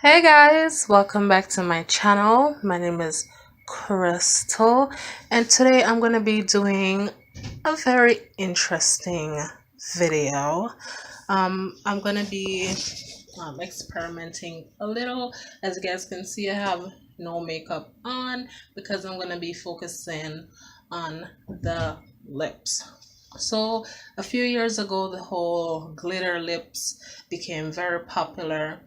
Hey guys, welcome back to my channel. My name is Crystal, and today I'm going to be doing a very interesting video. I'm going to be experimenting a little. As you guys can see, I have no makeup on because I'm going to be focusing on the lips. So a few years ago, the whole glitter lips became very popular,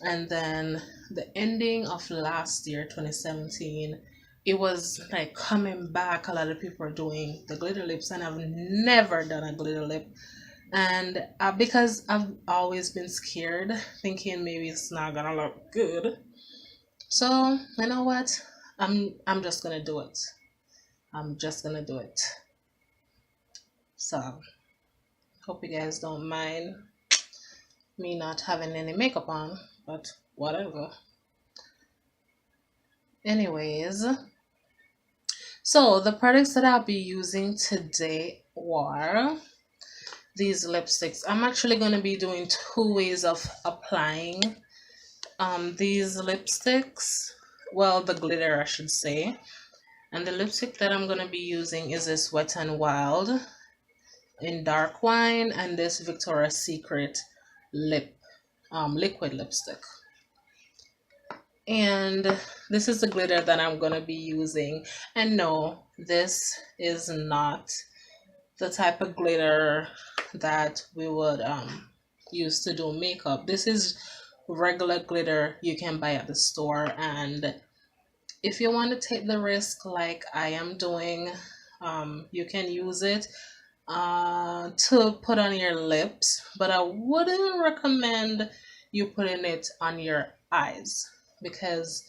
and then the ending of last year 2017, it was like coming back. A lot of people are doing the glitter lips, and I've never done a glitter lip. And because I've always been scared, thinking maybe it's not gonna look good, so you know what, I'm just gonna do it. I'm just gonna do it. So hope you guys don't mind me not having any makeup on, but whatever. Anyways, so the products that I'll be using today are these lipsticks. I'm actually going to be doing two ways of applying these lipsticks. Well, the glitter, I should say. And the lipstick that I'm going to be using is this Wet n Wild in Dark Wine, and this Victoria's Secret liquid lipstick. And this is the glitter that I'm going to be using. And no, this is not the type of glitter that we would use to do makeup. This is regular glitter you can buy at the store, and if you want to take the risk like I am doing, you can use it to put on your lips, but I wouldn't recommend you putting it on your eyes, because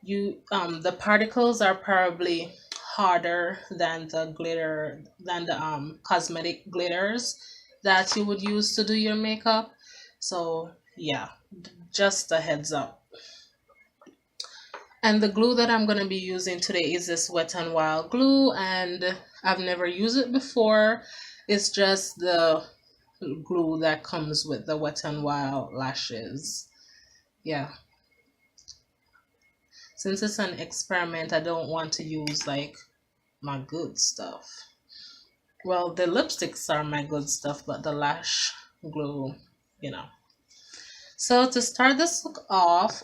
the particles are probably harder than the glitter, than the cosmetic glitters that you would use to do your makeup. So yeah, just a heads up. And the glue that I'm going to be using today is this Wet n Wild glue, and I've never used it before. It's just the glue that comes with the Wet n Wild lashes. Yeah. Since it's an experiment, I don't want to use like my good stuff. Well, the lipsticks are my good stuff, but the lash glue, you know. So to start this look off,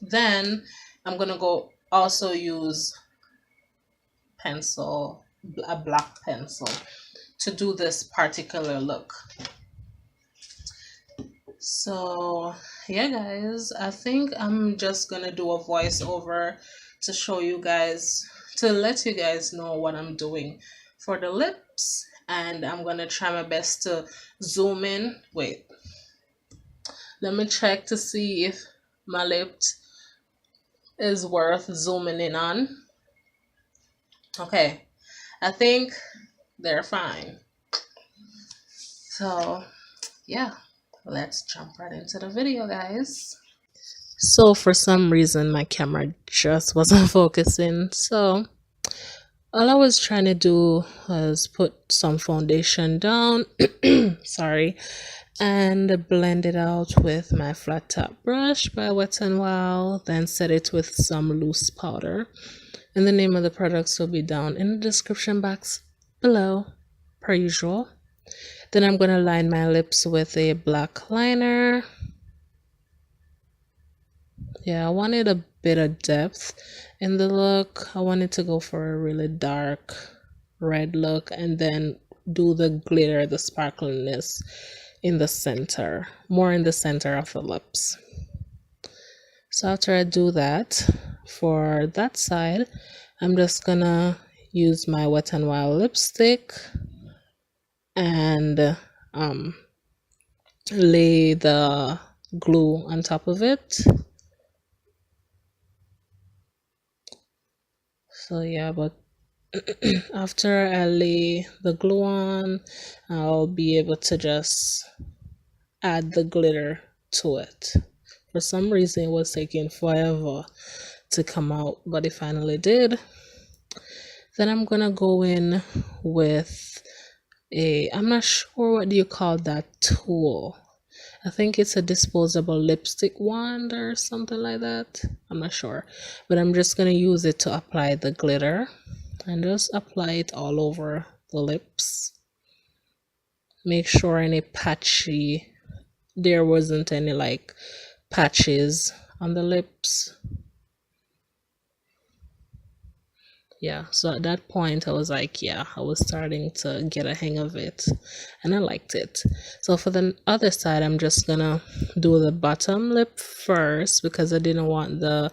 then I'm gonna go also use pencil, a black pencil, to do this particular look. So yeah guys, I think I'm just gonna do a voiceover to show you guys, to let you guys know what I'm doing for the lips, and I'm gonna try my best to zoom in. Wait, let me check to see if my lips is worth zooming in on. Okay, I think they're fine. So yeah, let's jump right into the video, guys. So for some reason my camera just wasn't focusing, so all I was trying to do was put some foundation down sorry, and blend it out with my flat top brush by Wet n Wild, then set it with some loose powder. And the name of the products will be down in the description box below, per usual. Then I'm going to line my lips with a black liner. Yeah, I wanted a bit of depth in the look. I wanted to go for a really dark red look, and then do the glitter, the sparkliness in the center, more in the center of the lips. So after I do that, for that side, I'm just gonna use my Wet n Wild lipstick and lay the glue on top of it. So yeah, but after I lay the glue on, I'll be able to just add the glitter to it. For some reason it was taking forever to come out, but it finally did. Then I'm gonna go in with I'm not sure what do you call that tool. I think it's a disposable lipstick wand or something like that. I'm not sure, but I'm just gonna use it to apply the glitter and just apply it all over the lips. Make sure there wasn't any like patches on the lips. Yeah, so at that point I was like, yeah, I was starting to get a hang of it and I liked it. So for the other side, I'm just gonna do the bottom lip first because I didn't want the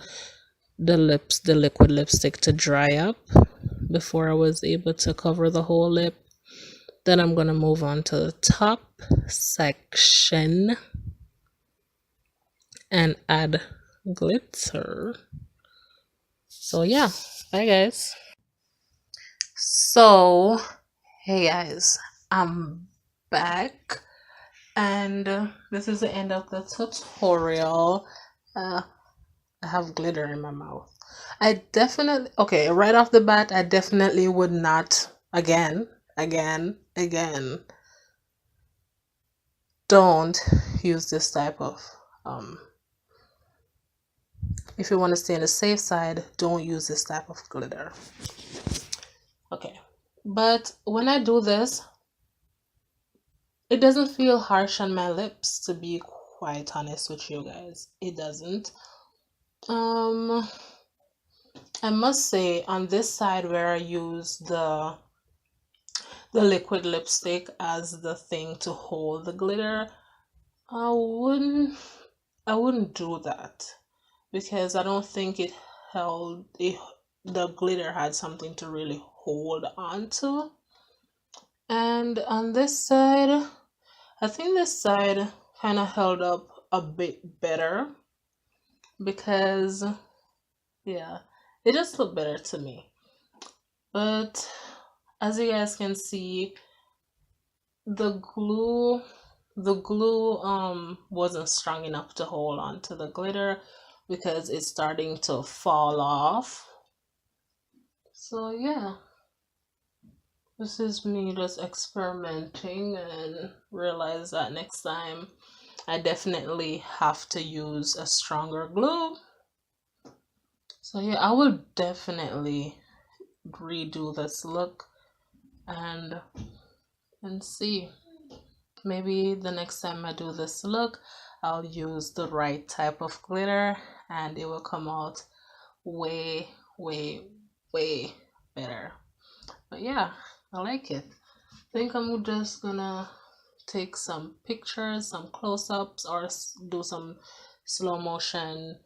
liquid lipstick to dry up before I was able to cover the whole lip. Then I'm gonna move on to the top section and add glitter. So yeah, bye guys. So hey guys, I'm back and this is the end of the tutorial. I have glitter in my mouth. Okay, right off the bat, I definitely would not again don't use this type of if you want to stay on the safe side, don't use this type of glitter. Okay, but when I do this, it doesn't feel harsh on my lips, to be quite honest with you guys. It doesn't. I must say on this side where I use the liquid lipstick as the thing to hold the glitter, I wouldn't do that because I don't think the glitter had something to really hold on to. And on this side, I think this side kind of held up a bit better because yeah, it just looked better to me. But as you guys can see, the glue wasn't strong enough to hold on to the glitter because it's starting to fall off. So yeah, this is me just experimenting and realize that next time I definitely have to use a stronger glue. So yeah, I will definitely redo this look and see. Maybe the next time I do this look, I'll use the right type of glitter and it will come out way better. But yeah, I like it. I think I'm just gonna take some pictures, some close-ups, or do some slow motion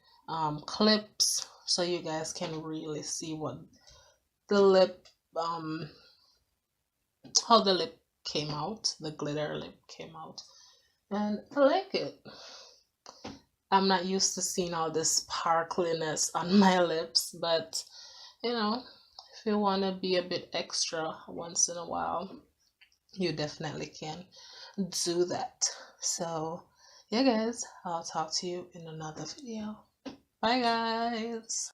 clips so you guys can really see what the lip how the lip came out, the glitter lip came out, and I like it. I'm not used to seeing all this sparkliness on my lips, but you know, if you want to be a bit extra once in a while, you definitely can do that. So yeah guys, I'll talk to you in another video. Bye guys.